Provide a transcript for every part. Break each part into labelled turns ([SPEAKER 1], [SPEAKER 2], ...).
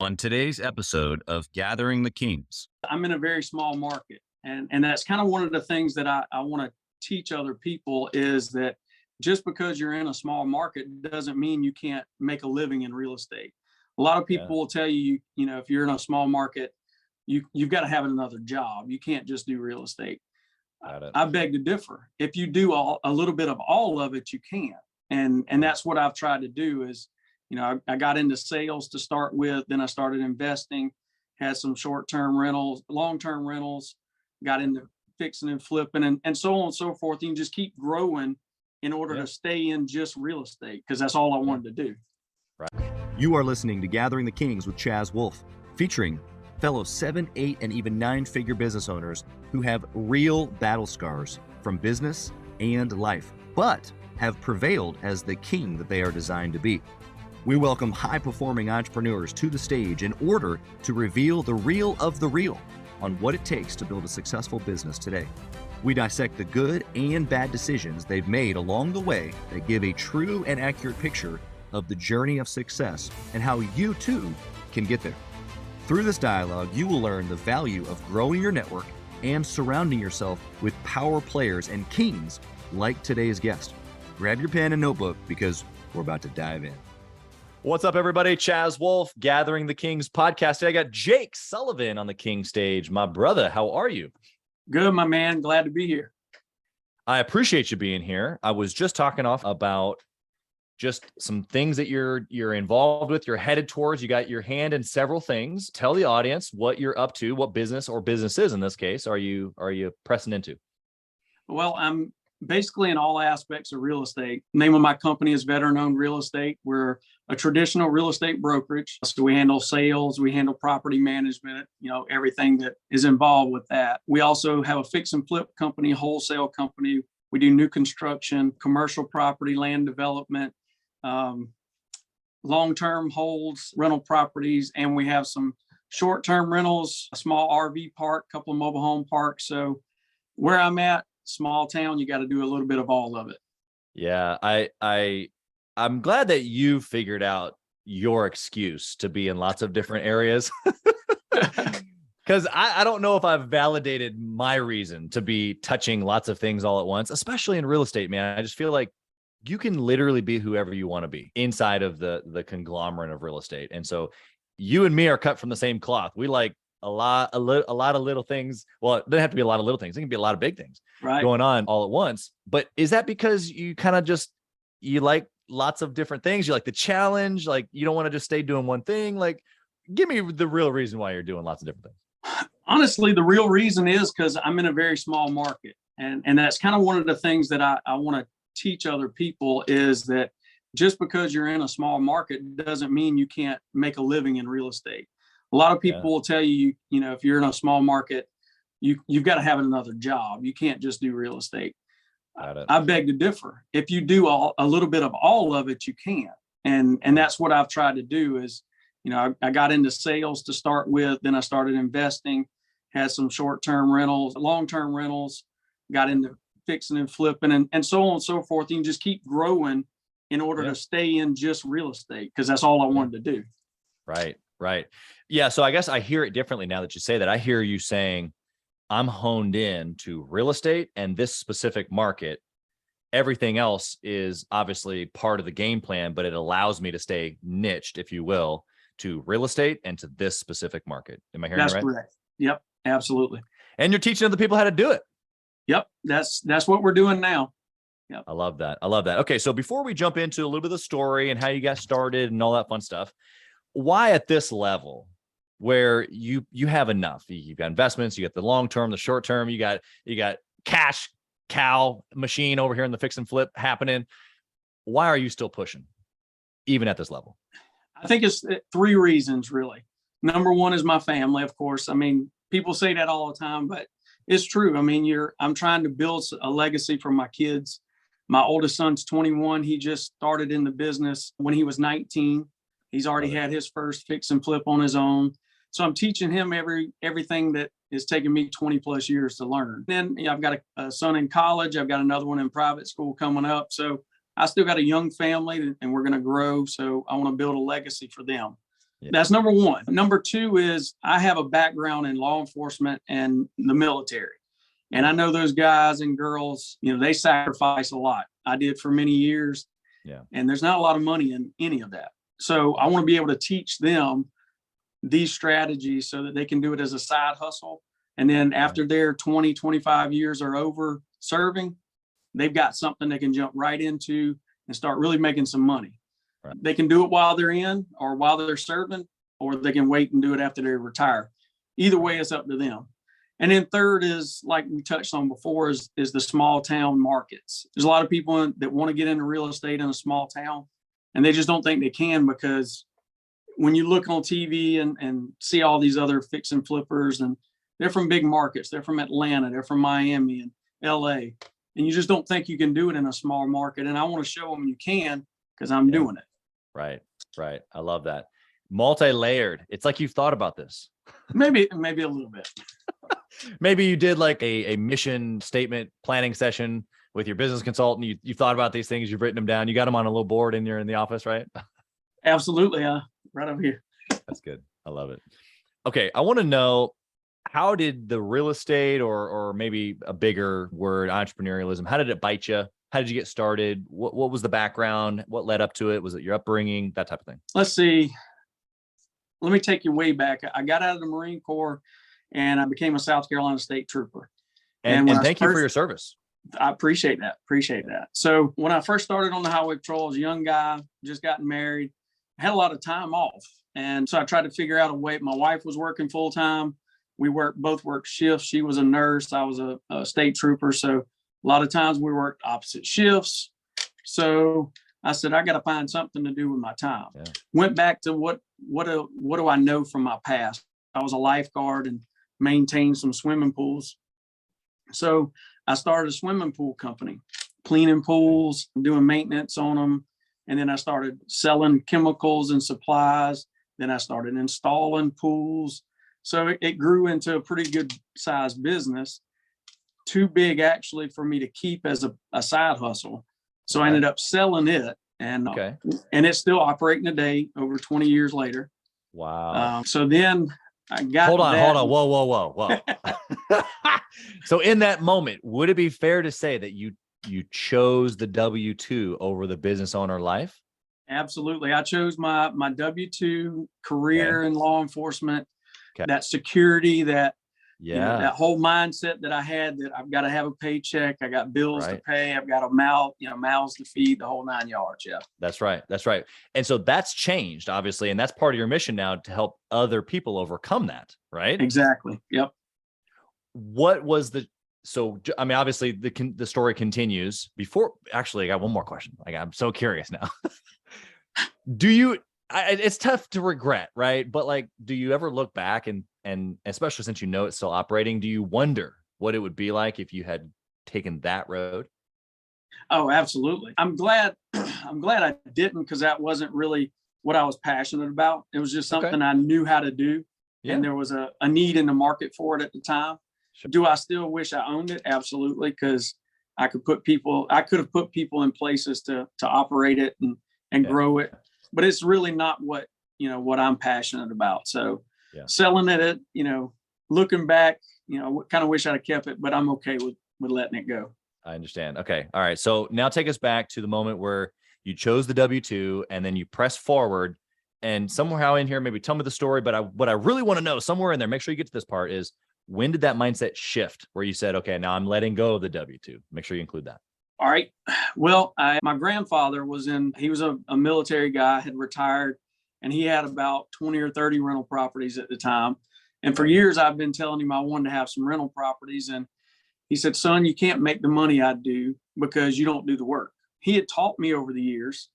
[SPEAKER 1] On today's episode of Gathering the Kings.
[SPEAKER 2] I'm in a very small market. And that's kind of one of the things that I want to teach other people is that just because you're in a small market doesn't mean you can't make a living in real estate. A lot of people will tell you, if you're in a small market, you've got to have another job. You can't just do real estate. I beg to differ. If you do a little bit of all of it, you can. And that's what I've tried to do is, I got into sales to start with, then I started investing, had some short-term rentals, long-term rentals, got into fixing and flipping and so on and so forth. You can just keep growing in order to stay in just real estate because that's all I wanted to do.
[SPEAKER 1] Right. You are listening to Gathering the Kings with Chaz Wolfe, featuring fellow 7, 8, and even 9-figure business owners who have real battle scars from business and life, but have prevailed as the king that they are designed to be. We welcome high-performing entrepreneurs to the stage in order to reveal the real of the real on what it takes to build a successful business today. We dissect the good and bad decisions they've made along the way that give a true and accurate picture of the journey of success and how you too can get there. Through this dialogue, you will learn the value of growing your network and surrounding yourself with power players and kings like today's guest. Grab your pen and notebook because we're about to dive in.
[SPEAKER 3] What's up, everybody? Chaz Wolfe, Gathering the Kings podcast. Today I got Jake Sullivan on the King stage. My brother, how are you?
[SPEAKER 2] Good, my man. Glad to be here.
[SPEAKER 3] I appreciate you being here. I was just talking off about just some things that you're involved with, you're headed towards. You got your hand in several things. Tell the audience what you're up to, what business or businesses in this case are you pressing into?
[SPEAKER 2] Well, I'm basically in all aspects of real estate. Name of my company is Veteran Owned Real Estate. We're a traditional real estate brokerage. So we handle sales, we handle property management, everything that is involved with that. We also have a fix and flip company, wholesale company. We do new construction, commercial property, land development, long-term holds, rental properties, and we have some short-term rentals, a small RV park, a couple of mobile home parks. So where I'm at, small town, you got to do a little bit of all of it.
[SPEAKER 3] Yeah, I'm glad that you figured out your excuse to be in lots of different areas. Because I don't know if I've validated my reason to be touching lots of things all at once, especially in real estate, man. I just feel like you can literally be whoever you want to be inside of the conglomerate of real estate. And so you and me are cut from the same cloth. We like a lot of little things. Well, it doesn't have to be a lot of little things. It can be a lot of big things going on all at once. But is that because you kind of you like lots of different things? You like the challenge? Like you don't want to just stay doing one thing? Like give me the real reason why you're doing lots of different things.
[SPEAKER 2] Honestly, the real reason is because I'm in a very small market. And that's kind of one of the things that I want to teach other people is that just because you're in a small market doesn't mean you can't make a living in real estate. A lot of people will tell you, if you're in a small market, you've got to have another job. You can't just do real estate. I beg to differ. If you do a little bit of all of it, you can. And that's what I've tried to do is, I got into sales to start with, then I started investing, had some short-term rentals, long-term rentals, got into fixing and flipping and so on and so forth. You can just keep growing in order to stay in just real estate because that's all I wanted to do.
[SPEAKER 3] Right. Yeah. So I guess I hear it differently now that you say that. I hear you saying I'm honed in to real estate and this specific market. Everything else is obviously part of the game plan, but it allows me to stay niched, if you will, to real estate and to this specific market. Am I hearing
[SPEAKER 2] That's
[SPEAKER 3] right?
[SPEAKER 2] Correct. Yep, absolutely.
[SPEAKER 3] And you're teaching other people how to do it.
[SPEAKER 2] Yep. That's what we're doing now. Yep.
[SPEAKER 3] I love that. Okay. So before we jump into a little bit of the story and how you got started and all that fun stuff, why at this level where you have enough, you've got investments, you got the long-term, the short-term, you got cash cow machine over here in the fix and flip happening. Why are you still pushing even at this level?
[SPEAKER 2] I think it's 3 reasons really. Number one is my family, of course. I mean, people say that all the time, but it's true. I mean, I'm trying to build a legacy for my kids. My oldest son's 21. He just started in the business when he was 19. He's already had his first fix and flip on his own. So I'm teaching him everything that is taking me 20 plus years to learn. Then I've got a son in college. I've got another one in private school coming up. So I still got a young family and we're going to grow. So I want to build a legacy for them. That's number one. Number two is I have a background in law enforcement and the military. And I know those guys and girls, they sacrifice a lot. I did for many years.
[SPEAKER 3] Yeah.
[SPEAKER 2] And there's not a lot of money in any of that. So I want to be able to teach them these strategies so that they can do it as a side hustle. And then after their 20, 25 years are over serving, they've got something they can jump right into and start really making some money. Right. They can do it while they're in or while they're serving, or they can wait and do it after they retire. Either way, it's up to them. And then third is, like we touched on before, is the small town markets. There's a lot of people that want to get into real estate in a small town, and they just don't think they can, because when you look on TV and see all these other fix and flippers, and they're from big markets, they're from Atlanta, they're from Miami and LA, and you just don't think you can do it in a small market. And I want to show them you can, because I'm doing it.
[SPEAKER 3] Right. I love that. Multi-layered. It's like you've thought about this.
[SPEAKER 2] Maybe a little bit.
[SPEAKER 3] Maybe you did like a mission statement planning session with your business consultant. You thought about these things, you've written them down, you got them on a little board and you're in the office, right?
[SPEAKER 2] Absolutely. Right over here.
[SPEAKER 3] That's good. I love it. Okay. I want to know, how did the real estate, or maybe a bigger word, entrepreneurialism, how did it bite you? How did you get started? What was the background? What led up to it? Was it your upbringing? That type of thing.
[SPEAKER 2] Let's see. Let me take you way back. I got out of the Marine Corps and I became a South Carolina State Trooper.
[SPEAKER 3] And thank you for your service.
[SPEAKER 2] I appreciate that. So when I first started on the highway patrol, I was a young guy, just gotten married. I had a lot of time off. And so I tried to figure out a way. My wife was working full time. We both worked shifts. She was a nurse. I was a state trooper. So a lot of times we worked opposite shifts. So I said, I got to find something to do with my time. Yeah. Went back to what do I know from my past? I was a lifeguard and maintained some swimming pools. So I started a swimming pool company, cleaning pools, doing maintenance on them. And then I started selling chemicals and supplies. Then I started installing pools. So it grew into a pretty good sized business. Too big actually for me to keep as a side hustle. So I ended up selling it, and it's still operating today, over 20 years later.
[SPEAKER 3] Wow.
[SPEAKER 2] So then I got
[SPEAKER 3] hold on. Whoa. So in that moment, would it be fair to say that you chose the W-2 over the business owner life?
[SPEAKER 2] Absolutely. I chose my W-2 career in law enforcement, that security, that that whole mindset that I had, that I've got to have a paycheck, I got bills to pay, I've got a mouths to feed, the whole 9 yards. Yeah. That's right.
[SPEAKER 3] And so that's changed, obviously, and that's part of your mission now, to help other people overcome that, right?
[SPEAKER 2] Exactly. Yep.
[SPEAKER 3] What was obviously the story continues. Actually, I got one more question. I'm so curious now. It's tough to regret, right? But do you ever look back and especially since it's still operating, do you wonder what it would be like if you had taken that road?
[SPEAKER 2] Oh, absolutely. I'm glad I didn't, because that wasn't really what I was passionate about. It was just something I knew how to do. Yeah. And there was a need in the market for it at the time. Sure. Do I still wish I owned it? Absolutely. Because I could have put people in places to operate it and grow it. But it's really not what I'm passionate about. So selling it, looking back, kind of wish I'd have kept it, but I'm okay with letting it go.
[SPEAKER 3] I understand. Okay. All right. So now take us back to the moment where you chose the W-2 and then you press forward, and somehow in here, maybe tell me the story, but what I really want to know somewhere in there, make sure you get to this part, is when did that mindset shift where you said, okay, now I'm letting go of the W-2? Make sure you include that.
[SPEAKER 2] All right. Well, my grandfather he was a military guy, had retired, and he had about 20 or 30 rental properties at the time. And for years, I've been telling him I wanted to have some rental properties. And he said, son, you can't make the money I do because you don't do the work. He had taught me over the years,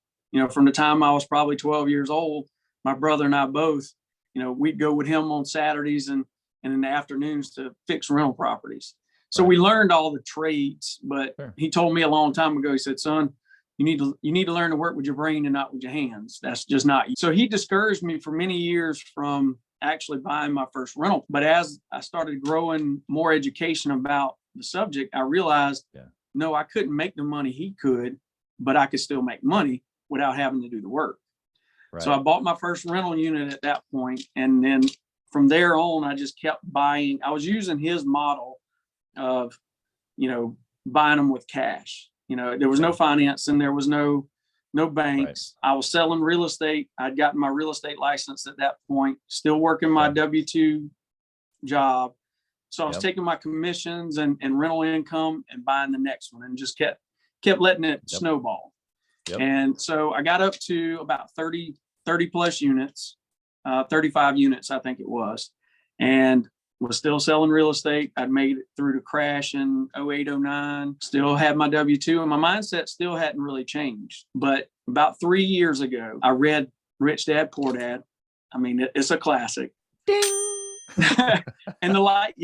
[SPEAKER 2] from the time I was probably 12 years old, my brother and I both, we'd go with him on Saturdays and in the afternoons to fix rental properties. So we learned all the trades, but he told me a long time ago, he said, son, you need to learn to work with your brain and not with your hands. That's just not you. So he discouraged me for many years from actually buying my first rental. But as I started growing more education about the subject, I realized, no, I couldn't make the money he could, but I could still make money without having to do the work.
[SPEAKER 3] Right.
[SPEAKER 2] So I bought my first rental unit at that point, and then from there on, I just kept buying. I was using his model of, buying them with cash. There was no financing, there was no banks. Right. I was selling real estate. I'd gotten my real estate license at that point, still working my W-2 job. So I was taking my commissions and rental income and buying the next one, and just kept letting it snowball. Yep. And so I got up to about 30 plus units, 35 units, I think it was, and was still selling real estate. I'd made it through the crash in 08, 09, still had my W-2, and my mindset still hadn't really changed. But about 3 years ago, I read Rich Dad, Poor Dad. I mean, it's a classic. Ding. And the light,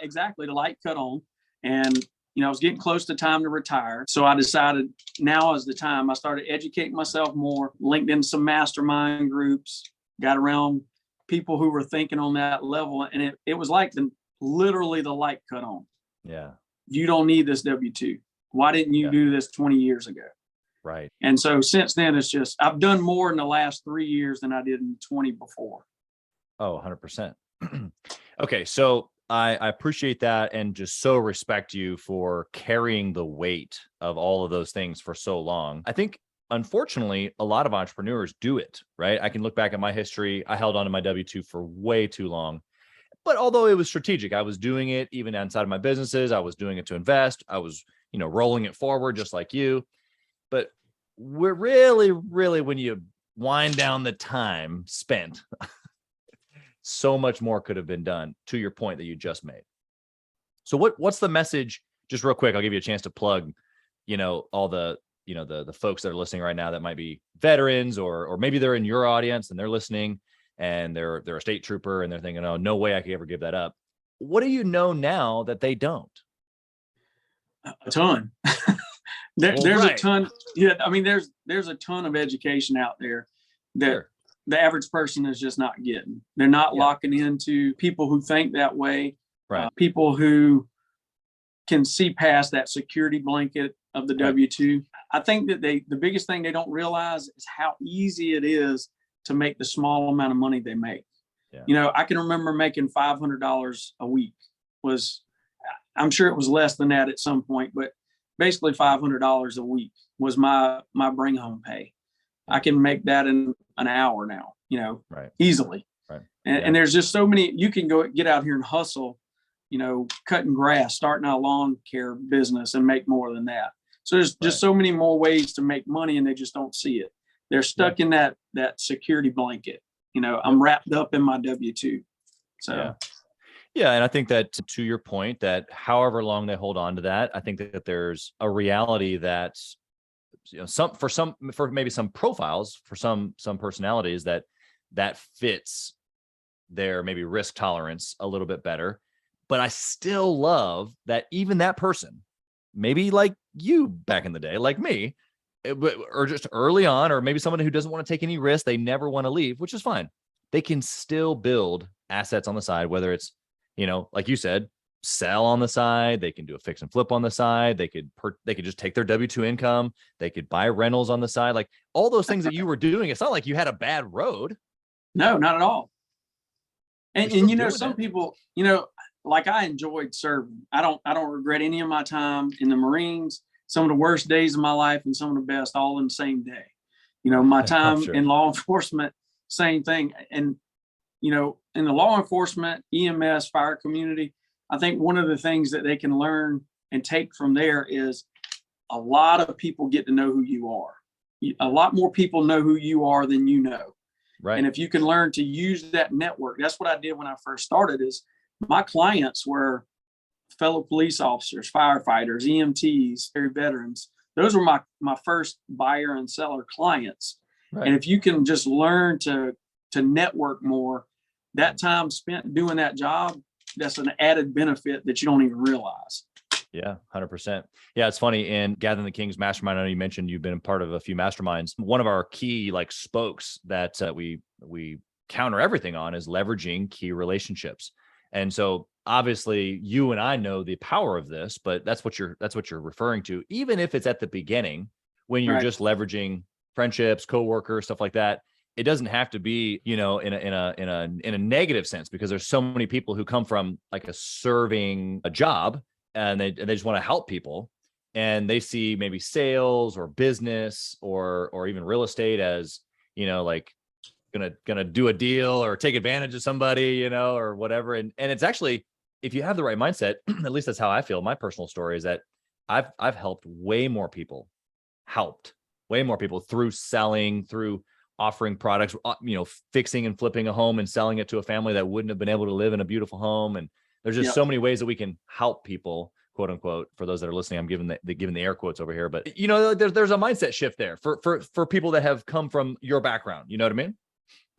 [SPEAKER 2] exactly. The light cut on, and I was getting close to time to retire. So I decided now is the time. I started educating myself more, linked in some mastermind groups, got around people who were thinking on that level. And it was like literally the light cut on.
[SPEAKER 3] Yeah.
[SPEAKER 2] You don't need this W-2. Why didn't you do this 20 years ago?
[SPEAKER 3] Right.
[SPEAKER 2] And so since then, it's just, I've done more in the last 3 years than I did in 20 before.
[SPEAKER 3] Oh, 100%. Okay. So I appreciate that, and just so respect you for carrying the weight of all of those things for so long. I think, unfortunately, a lot of entrepreneurs do it, right? I can look back at my history. I held on to my W-2 for way too long. But although it was strategic, I was doing it even outside of my businesses. I was doing it to invest. I was, rolling it forward just like you. But we're really, when you wind down the time spent, so much more could have been done, to your point that you just made. So what's the message? Just real quick, I'll give you a chance to plug, all the, the folks that are listening right now that might be veterans, or maybe they're in your audience and they're listening and they're a state trooper and they're thinking, oh, no way I could ever give that up. What do you know now that they don't?
[SPEAKER 2] A ton. There's a ton. Yeah. I mean, there's a ton of education out there that the average person is just not getting. They're not locking into people who think that way.
[SPEAKER 3] Right.
[SPEAKER 2] People who can see past that security blanket of the W-2. I think that the biggest thing they don't realize is how easy it is to make the small amount of money they make. Yeah. I can remember making $500 a week. I'm sure it was less than that at some point, but basically $500 a week was my bring home pay. I can make that in an hour now, easily. Right. And there's just so many. You can get out here and hustle, cutting grass, starting a lawn care business, and make more than that. So there's just so many more ways to make money, and they just don't see it. They're stuck in that security blanket. I'm wrapped up in my W-2. So.
[SPEAKER 3] Yeah. And I think that, to your point, that however long they hold on to that, I think that there's a reality that, for maybe some profiles, for some personalities, that fits their maybe risk tolerance a little bit better. But I still love that even that person, maybe like you back in the day, like me, or just early on, or maybe someone who doesn't want to take any risk, they never want to leave, which is fine. They can still build assets on the side, whether it's, like you said, sell on the side. They can do a fix and flip on the side. They could just take their W-2 income. They could buy rentals on the side. Like all those things that you were doing. It's not like you had a bad road.
[SPEAKER 2] No, not at all. And some people, like I enjoyed serving. I don't regret any of my time in the Marines. Some of the worst days of my life and some of the best, all in the same day. My time in law enforcement, same thing. And, in the law enforcement, EMS, fire community, I think one of the things that they can learn and take from there is a lot of people get to know who you are. A lot more people know who you are than you know.
[SPEAKER 3] Right.
[SPEAKER 2] And if you can learn to use that network, that's what I did when I first started. Is my clients were fellow police officers, firefighters, EMTs, veterans. Those were my first buyer and seller clients. Right. And if you can just learn to network more, that time spent doing that job, that's an added benefit that you don't even realize.
[SPEAKER 3] Yeah, 100%. Yeah, it's funny. In Gathering the Kings Mastermind, I know you mentioned you've been a part of a few masterminds. One of our key spokes that we counter everything on is leveraging key relationships. And so obviously you and I know the power of this, but that's what you're referring to. Even if it's at the beginning, when you're just leveraging friendships, coworkers, stuff like that, it doesn't have to be, in a negative sense, because there's so many people who come from like a serving a job, and they just want to help people, and they see maybe sales or business or even real estate as, like gonna do a deal or take advantage of somebody, or whatever. And it's actually, if you have the right mindset, at least that's how I feel. My personal story is that I've helped way more people through selling, through offering products, fixing and flipping a home and selling it to a family that wouldn't have been able to live in a beautiful home. And there's just so many ways that we can help people, quote unquote. For those that are listening, I'm giving the air quotes over here, but there's a mindset shift there for people that have come from your background. You know what I mean?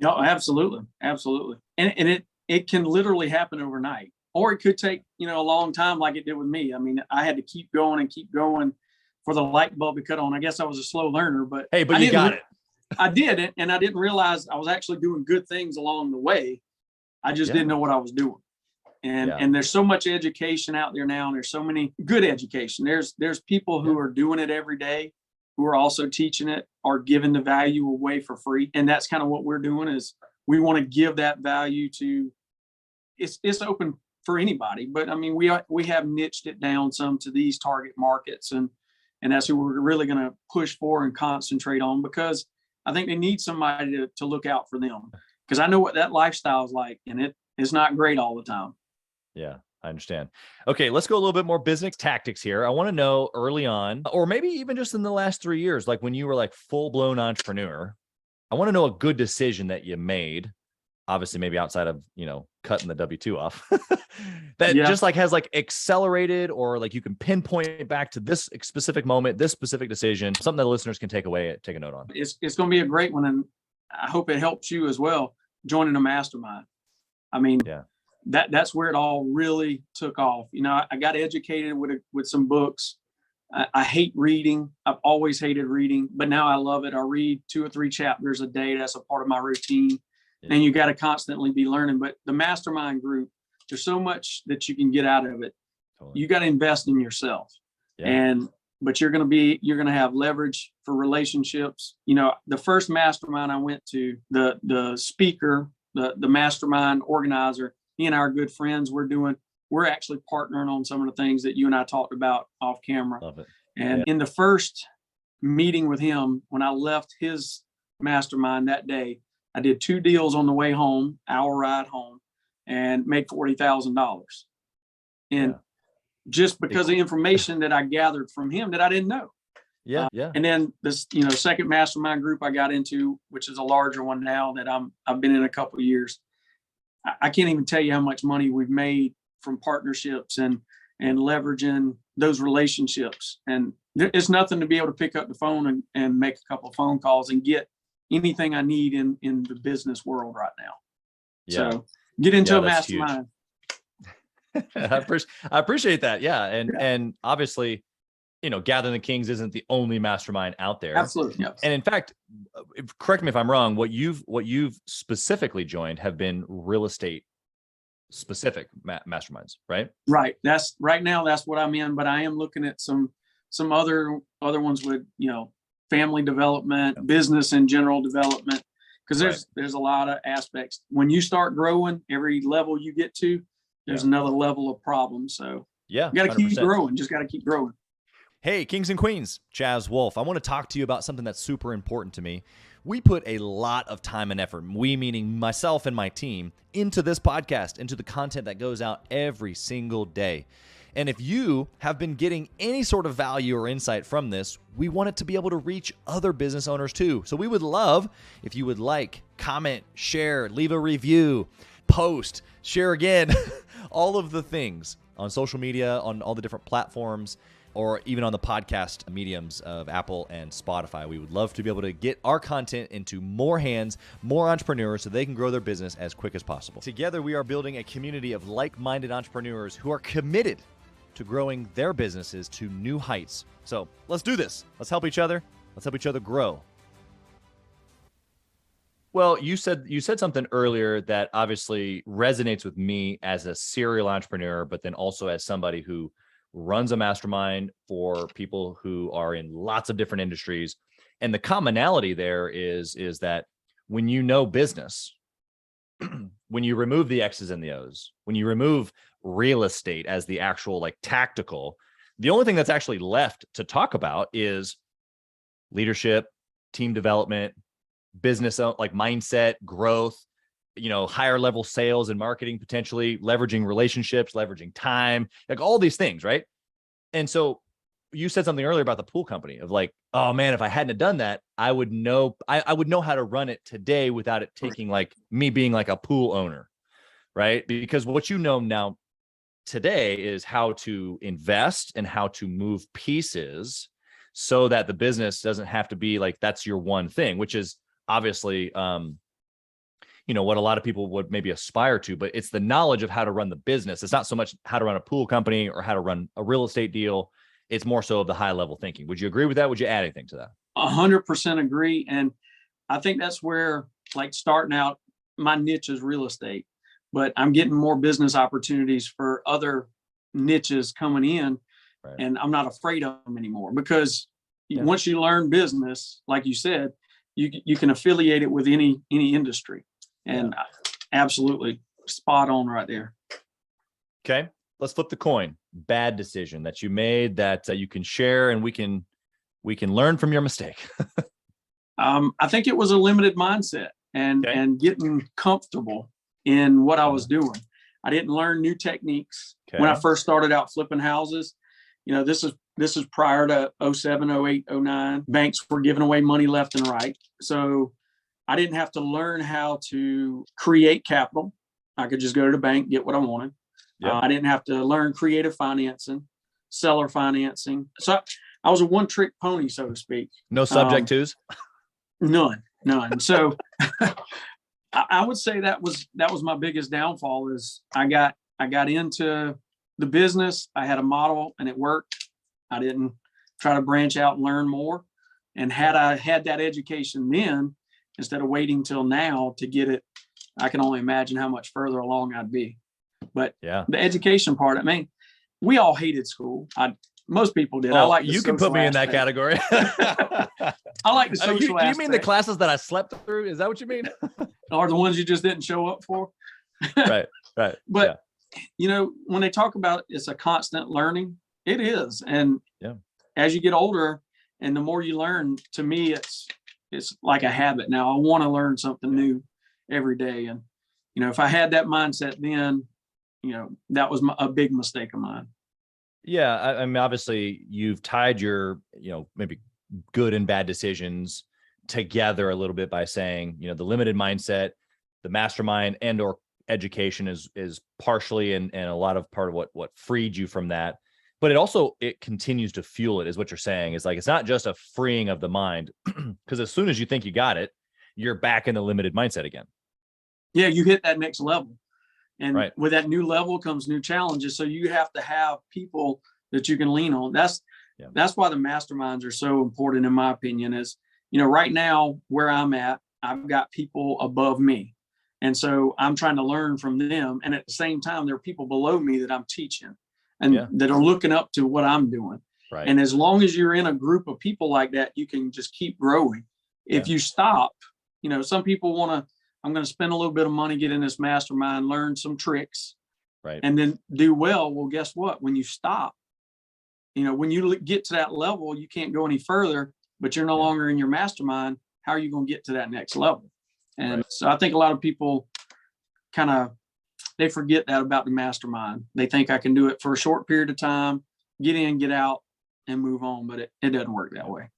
[SPEAKER 2] No, absolutely. Absolutely. And it can literally happen overnight, or it could take, a long time, like it did with me. I mean, I had to keep going for the light bulb to cut on. I guess I was a slow learner, but
[SPEAKER 3] hey, but you got it.
[SPEAKER 2] I did it, and I didn't realize I was actually doing good things along the way. I just didn't know what I was doing. And there's so much education out there now, and there's so many good education. There's people who are doing it every day, who are also teaching it, are giving the value away for free. And that's kind of what we're doing, is we want to give that value to, it's open for anybody, but I mean, we have niched it down some to these target markets, and that's who we're really going to push for and concentrate on, because I think they need somebody to look out for them, because I know what that lifestyle is like, and it's not great all the time.
[SPEAKER 3] Yeah, I understand. Okay, let's go a little bit more business tactics here. I want to know early on, or maybe even just in the last 3 years, like when you were like full-blown entrepreneur, I want to know a good decision that you made, obviously maybe outside of, cutting the W-2 off, that just like has like accelerated, or like you can pinpoint it back to this specific moment, this specific decision, something that the listeners can take a note on.
[SPEAKER 2] It's going to be a great one, and I hope it helps you as well, joining a mastermind. I mean, that's where it all really took off. I got educated with some books. I hate reading. I've always hated reading, but now I love it. I read 2 or 3 chapters a day. That's a part of my routine. And you got to constantly be learning. But the mastermind group, there's so much that you can get out of it. Totally. You got to invest in yourself. But you're going to have leverage for relationships. The first mastermind I went to, the speaker, the mastermind organizer, he and I are good friends. We're actually partnering on some of the things that you and I talked about off camera.
[SPEAKER 3] Love it.
[SPEAKER 2] And in the first meeting with him, when I left his mastermind that day, I did 2 deals on the way home, hour ride home, and made $40,000. And just because of information that I gathered from him that I didn't know. And then this, second mastermind group I got into, which is a larger one now that I've been in a couple of years. I can't even tell you how much money we've made from partnerships and leveraging those relationships. And it's nothing to be able to pick up the phone and make a couple of phone calls and get anything I need in the business world right now. So get into a mastermind.
[SPEAKER 3] I appreciate that. And obviously, Gathering the Kings isn't the only mastermind out there.
[SPEAKER 2] Absolutely. Yep.
[SPEAKER 3] And in fact, correct me if I'm wrong, what you've specifically joined have been real estate specific masterminds, right?
[SPEAKER 2] Right. That's right now, that's what I'm in, but I am looking at some other ones with, family development, business and general development, because there's a lot of aspects. When you start growing, every level you get to, there's another level of problems. So you got to keep growing. Just got to keep growing.
[SPEAKER 3] Hey, Kings and Queens, Chaz Wolfe. I want to talk to you about something that's super important to me. We put a lot of time and effort, we meaning myself and my team, into this podcast, into the content that goes out every single day. And if you have been getting any sort of value or insight from this, we want it to be able to reach other business owners too. So we would love if you would like, comment, share, leave a review, post, share again, all of the things on social media, on all the different platforms, or even on the podcast mediums of Apple and Spotify. We would love to be able to get our content into more hands, more entrepreneurs, so they can grow their business as quick as possible. Together, we are building a community of like-minded entrepreneurs who are committed to growing their businesses to new heights. So let's do this. Let's help each other. Let's help each other grow. Well, you said something earlier that obviously resonates with me as a serial entrepreneur, but then also as somebody who runs a mastermind for people who are in lots of different industries. And the commonality there is that when you know business, when you remove the X's and the O's, when you remove real estate as the actual like tactical, the only thing that's actually left to talk about is leadership, team development, business, like mindset, growth, higher level sales and marketing, potentially leveraging relationships, leveraging time, like all these things. Right. And so you said something earlier about the pool company of like, oh man, if I hadn't have done that, I would know, I would know how to run it today without it taking like me being like a pool owner. Right. Because what you know now today is how to invest and how to move pieces so that the business doesn't have to be like, that's your one thing, which is obviously, what a lot of people would maybe aspire to, but it's the knowledge of how to run the business. It's not so much how to run a pool company or how to run a real estate deal. It's more so of the high level thinking. Would you agree with that? Would you add anything to that?
[SPEAKER 2] 100% agree. And I think that's where, like, starting out, my niche is real estate, but I'm getting more business opportunities for other niches coming in.
[SPEAKER 3] Right.
[SPEAKER 2] And I'm not afraid of them anymore because once you learn business, like you said, you can affiliate it with any industry. And absolutely spot on right there.
[SPEAKER 3] Okay. Let's flip the coin. Bad decision that you made that you can share and we can learn from your mistake.
[SPEAKER 2] I think it was a limited mindset and getting comfortable in what I was doing. I didn't learn new techniques. When I first started out flipping houses. This is prior to 07, 08, 09. Banks were giving away money left and right. So I didn't have to learn how to create capital. I could just go to the bank, get what I wanted. Yep. I didn't have to learn creative financing, seller financing. So I was a one-trick pony, so to speak.
[SPEAKER 3] No subject twos?
[SPEAKER 2] None. So I would say that was my biggest downfall is I got into the business. I had a model and it worked. I didn't try to branch out and learn more. And had I had that education then, instead of waiting till now to get it, I can only imagine how much further along I'd be. But the education part, I mean, we all hated school. Most people did. I like
[SPEAKER 3] you can put me in that category.
[SPEAKER 2] I like the social
[SPEAKER 3] do you mean the classes that I slept through? Is that what you mean?
[SPEAKER 2] Or the ones you just didn't show up for?
[SPEAKER 3] Right.
[SPEAKER 2] But when they talk about it's a constant learning, it is. And as you get older and the more you learn, to me, it's like a habit now. I want to learn something new every day. And, if I had that mindset then, that was a big mistake of mine.
[SPEAKER 3] Yeah. I mean, obviously you've tied your, maybe good and bad decisions together a little bit by saying, the limited mindset, the mastermind and or education is partially and a lot of part of what freed you from that. But it continues to fuel it, is what you're saying. Is like, it's not just a freeing of the mind, because as soon as you think you got it, you're back in the limited mindset again. Yeah,
[SPEAKER 2] you hit that next level. And with that new level comes new challenges. So you have to have people that you can lean on. That's why the masterminds are so important, in my opinion, is, right now where I'm at, I've got people above me. And so I'm trying to learn from them. And at the same time, there are people below me that I'm teaching and that are looking up to what I'm doing.
[SPEAKER 3] Right.
[SPEAKER 2] And as long as you're in a group of people like that, you can just keep growing. If you stop, some people I'm going to spend a little bit of money, get in this mastermind, learn some tricks, and then do well. Well, guess what? When you stop, when you get to that level, you can't go any further, but you're no longer in your mastermind. How are you going to get to that next level? And so I think a lot of people they forget that about the mastermind. They think I can do it for a short period of time, get in, get out, and move on. But it doesn't work that way.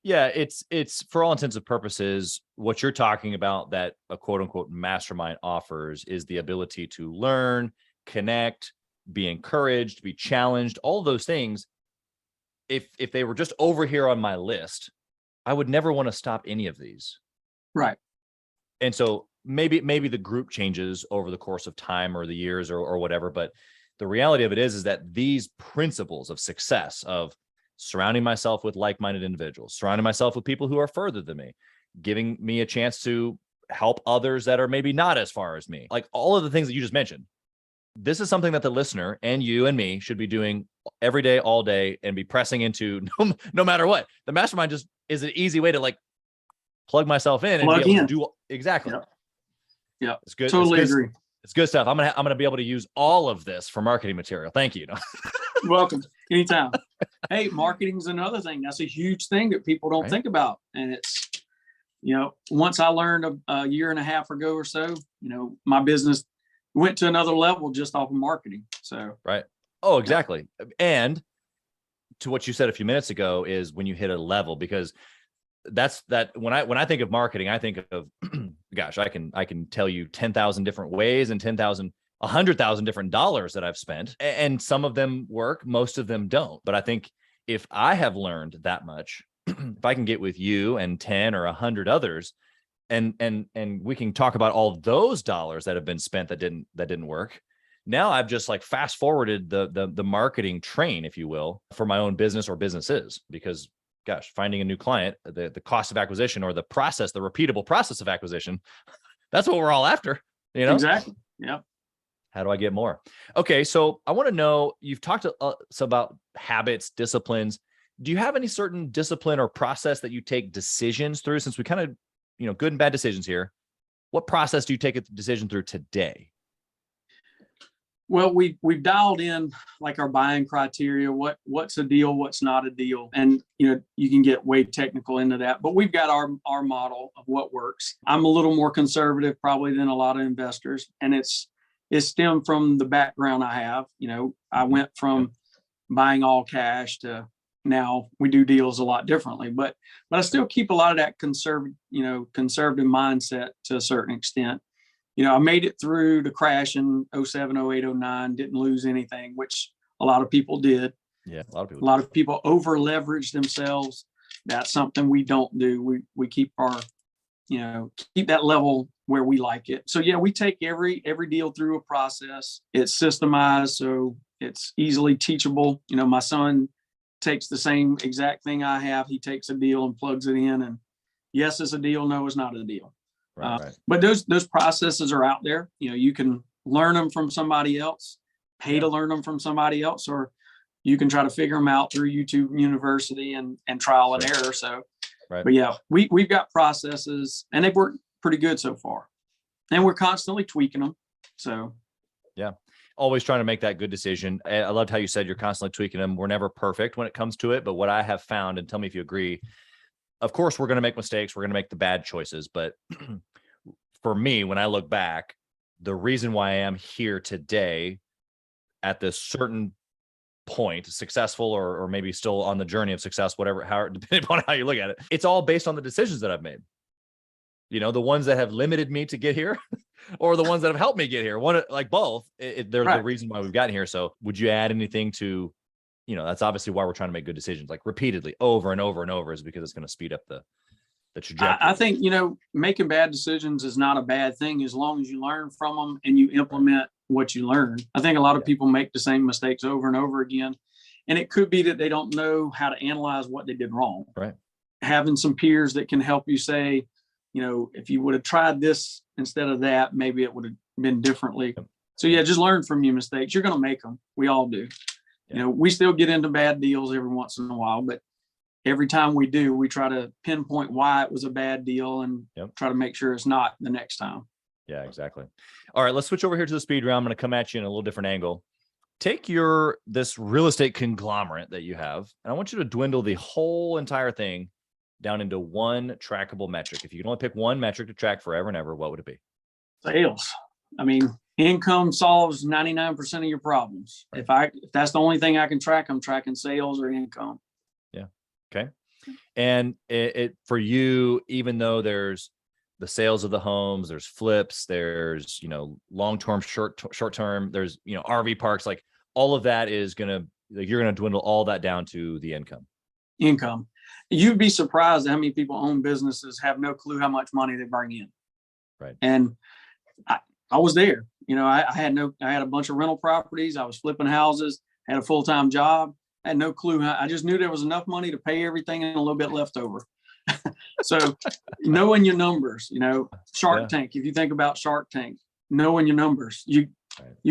[SPEAKER 3] Yeah, it's for all intents and purposes, what you're talking about that a quote unquote mastermind offers is the ability to learn, connect, be encouraged, be challenged, all those things. If they were just over here on my list, I would never want to stop any of these.
[SPEAKER 2] Right.
[SPEAKER 3] And so maybe the group changes over the course of time or the years or whatever. But the reality of it is that these principles of success, of surrounding myself with like-minded individuals, surrounding myself with people who are further than me, giving me a chance to help others that are maybe not as far as me, like all of the things that you just mentioned. This is something that the listener and you and me should be doing every day, all day, and be pressing into no matter what. The mastermind just is an easy way to plug myself in and
[SPEAKER 2] Plug
[SPEAKER 3] be able
[SPEAKER 2] in.
[SPEAKER 3] to do exactly.
[SPEAKER 2] Yeah.
[SPEAKER 3] It's good.
[SPEAKER 2] Totally
[SPEAKER 3] it's good,
[SPEAKER 2] agree.
[SPEAKER 3] It's good stuff. I'm gonna be able to use all of this for marketing material. Thank you.
[SPEAKER 2] Welcome. Anytime. Hey, marketing is another thing. That's a huge thing that people don't think about. And it's, once I learned a year and a half ago or so, my business went to another level just off of marketing. So,
[SPEAKER 3] right. Oh, exactly. And to what you said a few minutes ago is when you hit a level, because when I think of marketing, I think of, gosh, I can tell you 10,000 different ways and 100,000 different dollars that I've spent, and some of them work, most of them don't. But I think if I have learned that much, if I can get with you and 10 or 100 others, and we can talk about all those dollars that have been spent that didn't work. Now I've just like fast forwarded the marketing train, if you will, for my own business or businesses, because gosh, finding a new client, the cost of acquisition or the repeatable process of acquisition, that's what we're all after,
[SPEAKER 2] Exactly. Yeah.
[SPEAKER 3] How do I get more? Okay. So I want to know, you've talked to us about habits, disciplines. Do you have any certain discipline or process that you take decisions through, since we kind of, good and bad decisions here? What process do you take a decision through today?
[SPEAKER 2] Well, we've dialed in like our buying criteria, what's a deal, what's not a deal. And, you can get way technical into that, but we've got our model of what works. I'm a little more conservative probably than a lot of investors. And it's stemmed from the background I have. I went from buying all cash to now we do deals a lot differently, but I still keep a lot of that conservative mindset to a certain extent. I made it through the crash in 07, 08, 09, didn't lose anything, which a lot of people did.
[SPEAKER 3] Yeah, a
[SPEAKER 2] lot of people over leverage themselves. That's something we don't do. We keep keep that level where we like it. So yeah, we take every deal through a process. It's systemized, so it's easily teachable. My son takes the same exact thing I have. He takes a deal and plugs it in, and yes, it's a deal. No, it's not a deal.
[SPEAKER 3] Right.
[SPEAKER 2] But those processes are out there. You can learn them from somebody else, pay to learn them from somebody else, or you can try to figure them out through YouTube University and trial and error. So, but yeah, we've got processes and they've worked pretty good so far, and we're constantly tweaking them. So,
[SPEAKER 3] yeah, always trying to make that good decision. I loved how you said you're constantly tweaking them. We're never perfect when it comes to it, but what I have found, and tell me if you agree, of course, we're going to make mistakes. We're going to make the bad choices. But for me, when I look back, the reason why I am here today at this certain point, successful or maybe still on the journey of success, whatever, depending upon how you look at it, it's all based on the decisions that I've made. The ones that have limited me to get here or the ones that have helped me get here. Like both, they're the reason why we've gotten here. So would you add anything to, that's obviously why we're trying to make good decisions, like repeatedly over and over and over, is because it's going to speed up the trajectory.
[SPEAKER 2] I think, making bad decisions is not a bad thing as long as you learn from them and you implement what you learn. I think a lot of people make the same mistakes over and over again. And it could be that they don't know how to analyze what they did wrong.
[SPEAKER 3] Right.
[SPEAKER 2] Having some peers that can help you say, if you would have tried this instead of that, maybe it would have been differently. So yeah, just learn from your mistakes. You're going to make them. We all do. We still get into bad deals every once in a while, but every time we do, we try to pinpoint why it was a bad deal and try to make sure it's not the next time.
[SPEAKER 3] Yeah, exactly. All right, let's switch over here to the speed round. I'm going to come at you in a little different angle. Take this real estate conglomerate that you have, and I want you to dwindle the whole entire thing down into one trackable metric. If you can only pick one metric to track forever and ever, what would it be?
[SPEAKER 2] Sales. I mean, income solves 99% of your problems. Right. If that's the only thing I can track, I'm tracking sales or income.
[SPEAKER 3] Yeah. Okay. And it for you, even though there's the sales of the homes, there's flips, there's, long-term, short-term, there's, RV parks, like all of that is you're going to dwindle all that down to the income. You'd
[SPEAKER 2] be surprised at how many people own businesses, have no clue how much money they bring in.
[SPEAKER 3] Right.
[SPEAKER 2] And I was there. I had a bunch of rental properties. I was flipping houses, had a full-time job. I had no clue. I just knew there was enough money to pay everything and a little bit left over. So knowing your numbers, Shark Tank, if you think about Shark Tank, knowing your numbers, you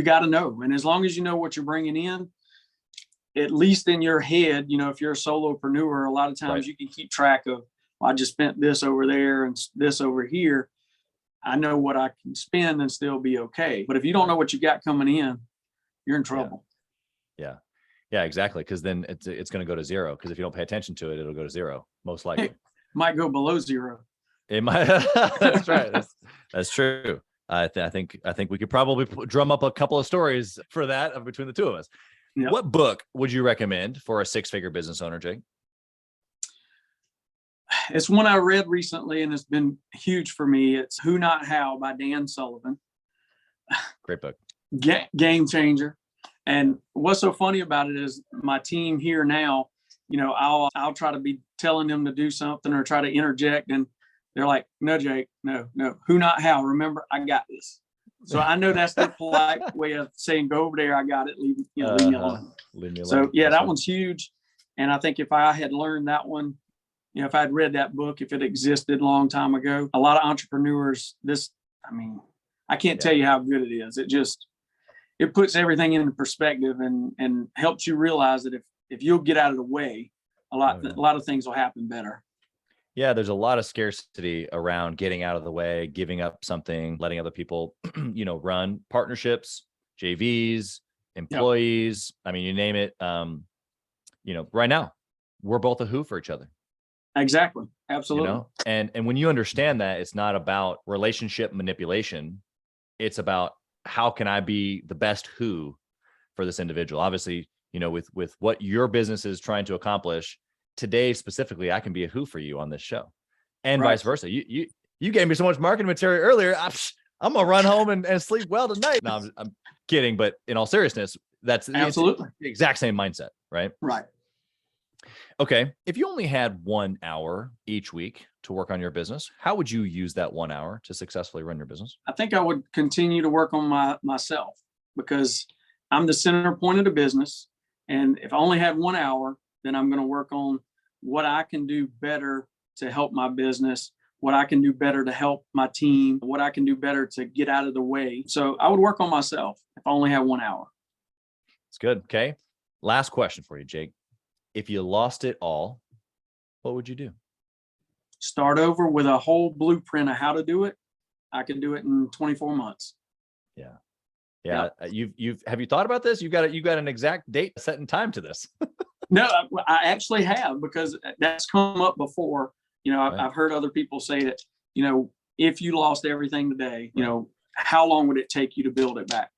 [SPEAKER 2] got to know. And as long as you know what you're bringing in, at least in your head, if you're a solopreneur, a lot of times you can keep track of well, I just spent this over there and this over here. I know what I can spend and still be okay. But if you don't know what you got coming in, you're in trouble.
[SPEAKER 3] Yeah. Yeah, exactly. Because then it's going to go to zero. Because if you don't pay attention to it, it'll go to zero, most likely.
[SPEAKER 2] It might go below zero.
[SPEAKER 3] It might. That's right. That's true. I think we could probably drum up a couple of stories for that between the two of us. Yep. What book would you recommend for a six-figure business owner, Jake?
[SPEAKER 2] It's one I read recently and it's been huge for me. It's Who Not How by Dan Sullivan.
[SPEAKER 3] Great book.
[SPEAKER 2] Game changer. And what's so funny about it is my team here now, I'll try to be telling them to do something or try to interject, and they're like, no, Jake, no, who not how, remember, I got this. So I know that's the polite way of saying, go over there, I got it, leave me alone. So yeah, that one's huge. And I think if I had learned that one, if I'd read that book, if it existed a long time ago, a lot of entrepreneurs, I can't tell you how good it is. It puts everything into perspective and helps you realize that if you'll get out of the way, a lot of things will happen better.
[SPEAKER 3] Yeah, there's a lot of scarcity around getting out of the way, giving up something, letting other people, run partnerships, JVs, employees. Yep. You name it. Right now, we're both a who for each other.
[SPEAKER 2] Exactly. Absolutely.
[SPEAKER 3] And when you understand that, it's not about relationship manipulation. It's about how can I be the best who for this individual? Obviously, with what your business is trying to accomplish today, specifically, I can be a who for you on this show, and vice versa. You gave me so much marketing material earlier. I'm gonna run home and sleep well tonight. No, I'm kidding, but in all seriousness, that's absolutely the exact same mindset, right?
[SPEAKER 2] Right.
[SPEAKER 3] Okay. If you only had 1 hour each week to work on your business, how would you use that 1 hour to successfully run your business?
[SPEAKER 2] I think I would continue to work on myself, because I'm the center point of the business. And if I only had 1 hour, then I'm going to work on what I can do better to help my business, what I can do better to help my team, what I can do better to get out of the way. So I would work on myself if I only had 1 hour.
[SPEAKER 3] It's good. Okay. Last question for you, Jake. If you lost it all, what would you do?
[SPEAKER 2] Start over with a whole blueprint of how to do it. I can do it in 24 months.
[SPEAKER 3] Yeah. Have you thought about this? You got an exact date set and time to this.
[SPEAKER 2] No, I actually have, because that's come up before. I've heard other people say that, if you lost everything today, how long would it take you to build it back?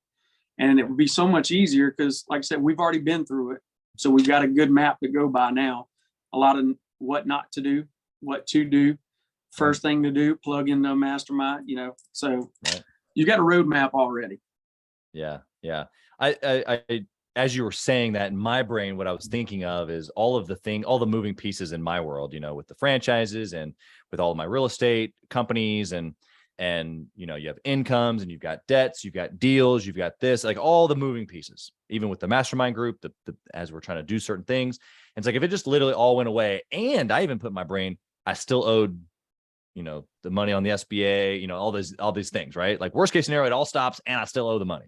[SPEAKER 2] And it would be so much easier because, like I said, we've already been through it. So we've got a good map to go by now. A lot of what not to do, what to do, first thing to do, plug into a mastermind, so you got a roadmap already.
[SPEAKER 3] Yeah. I as you were saying that, in my brain, what I was thinking of is all the moving pieces in my world, with the franchises and with all of my real estate companies and you have incomes and you've got debts, you've got deals, you've got this, like all the moving pieces, even with the mastermind group, as we're trying to do certain things. And it's like, if it just literally all went away, and I even put in my brain, I still owed, the money on the SBA, all these things, right? Like worst case scenario, it all stops and I still owe the money.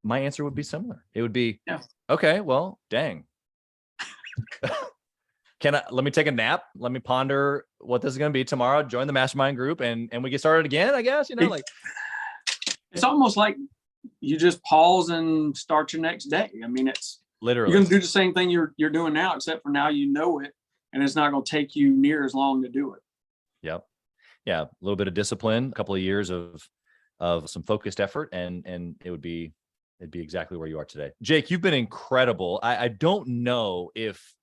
[SPEAKER 3] My answer would be similar. It would be, okay, well, dang. Let me take a nap. Let me ponder what this is going to be tomorrow, join the mastermind group, and we get started again, I guess,
[SPEAKER 2] it's almost like you just pause and start your next day. It's
[SPEAKER 3] literally,
[SPEAKER 2] you're going to do the same thing you're doing now, except for now, it, and it's not going to take you near as long to do it.
[SPEAKER 3] Yep. Yeah. A little bit of discipline, a couple of years of some focused effort, and it'd be exactly where you are today. Jake, you've been incredible. I don't know if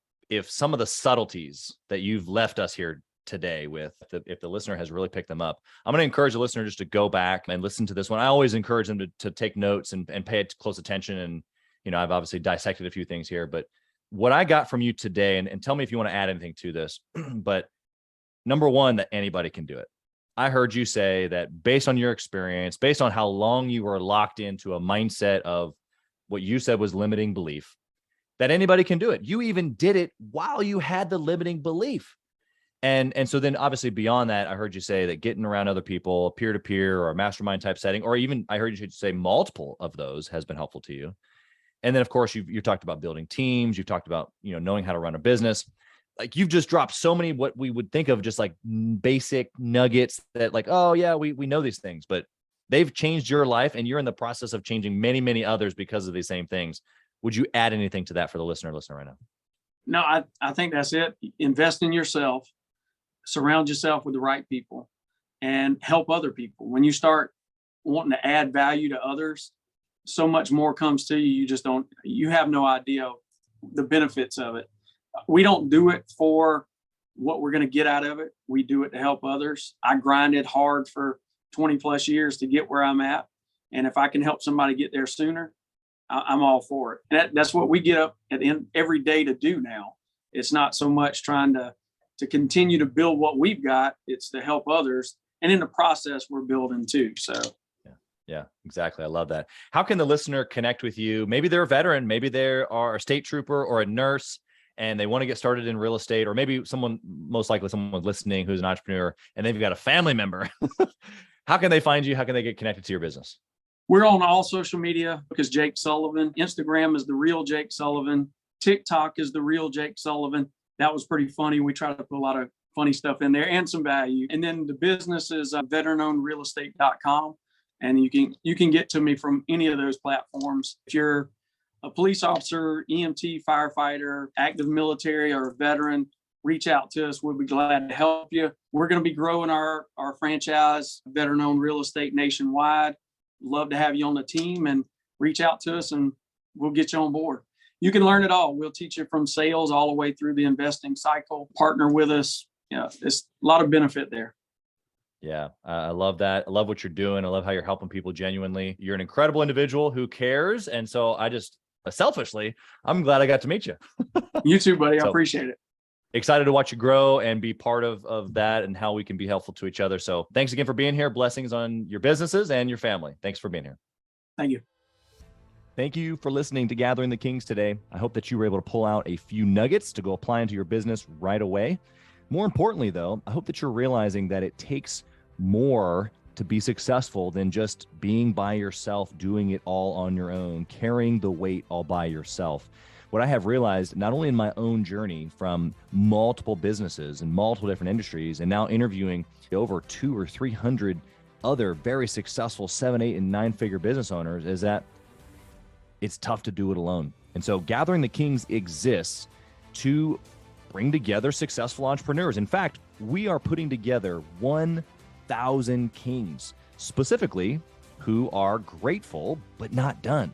[SPEAKER 3] some of the subtleties that you've left us here today with, if the listener has really picked them up, I'm going to encourage the listener just to go back and listen to this one. I always encourage them to take notes and pay close attention. And, I've obviously dissected a few things here, but what I got from you today, and tell me if you want to add anything to this, but number one, that anybody can do it. I heard you say that based on your experience, based on how long you were locked into a mindset of what you said was limiting belief, that anybody can do it. You even did it while you had the limiting belief. And so then obviously beyond that, I heard you say that getting around other people, peer-to-peer or a mastermind type setting, or even I heard you say multiple of those has been helpful to you. And then of course you talked about building teams. You've talked about, knowing how to run a business. like you've just dropped so many what we would think of just like basic nuggets that like, oh yeah, we know these things, but they've changed your life and you're in the process of changing many, many others because of these same things. Would you add anything to that for the listener right now?
[SPEAKER 2] No, I think that's it. Invest in yourself, surround yourself with the right people, and help other people. When you start wanting to add value to others, so much more comes to you. You have no idea the benefits of it. We don't do it for what we're going to get out of it. We do it to help others. I grinded hard for 20 plus years to get where I'm at. And if I can help somebody get there sooner, I'm all for it. And that's what we get up at the end every day to do now. It's not so much trying to continue to build what we've got. It's to help others. And in the process, we're building too. So.
[SPEAKER 3] Yeah, exactly. I love that. How can the listener connect with you? Maybe they're a veteran, maybe they are a state trooper or a nurse, and they want to get started in real estate, or maybe most likely someone listening who's an entrepreneur and they've got a family member. How can they find you? How can they get connected to your business?
[SPEAKER 2] We're on all social media because Jake Sullivan. Instagram is the real Jake Sullivan. TikTok is the real Jake Sullivan. That was pretty funny. We try to put a lot of funny stuff in there and some value. And then the business is veteranownedrealestate.com. And you can get to me from any of those platforms. If you're a police officer, EMT, firefighter, active military, or a veteran, reach out to us. We'll be glad to help you. We're going to be growing our franchise, veteran-owned real estate nationwide. Love to have you on the team, and reach out to us and we'll get you on board. You can learn it all. We'll teach you from sales all the way through the investing cycle. Partner with us. It's a lot of benefit there.
[SPEAKER 3] Yeah, I love that. I love what you're doing. I love how you're helping people genuinely. You're an incredible individual who cares. And so I just selfishly, I'm glad I got to meet you.
[SPEAKER 2] You too, buddy. I appreciate it.
[SPEAKER 3] Excited to watch you grow and be part of that and how we can be helpful to each other. So thanks again for being here. Blessings on your businesses and your family. Thanks for being here.
[SPEAKER 2] Thank you.
[SPEAKER 3] Thank you for listening to Gathering the Kings today. I hope that you were able to pull out a few nuggets to go apply into your business right away. More importantly, though, I hope that you're realizing that it takes more to be successful than just being by yourself, doing it all on your own, carrying the weight all by yourself. What I have realized, not only in my own journey from multiple businesses and multiple different industries, and now interviewing over 200 or 300 other very successful 7, 8, and 9-figure business owners, is that it's tough to do it alone. And so Gathering the Kings exists to bring together successful entrepreneurs. In fact, we are putting together 1,000 kings, specifically who are grateful but not done.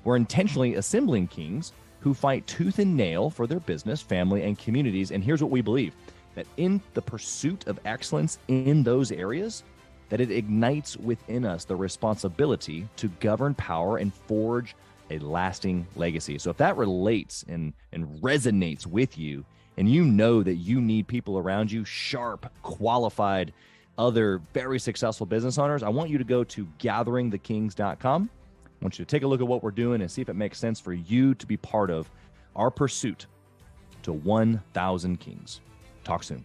[SPEAKER 3] We're intentionally assembling kings who fight tooth and nail for their business, family, and communities. And here's what we believe, that in the pursuit of excellence in those areas, that it ignites within us the responsibility to govern power and forge a lasting legacy. So if that relates and resonates with you, and you know that you need people around you, sharp, qualified, other very successful business owners, I want you to go to gatheringthekings.com. I want you to take a look at what we're doing and see if it makes sense for you to be part of our pursuit to 1,000 kings. Talk soon.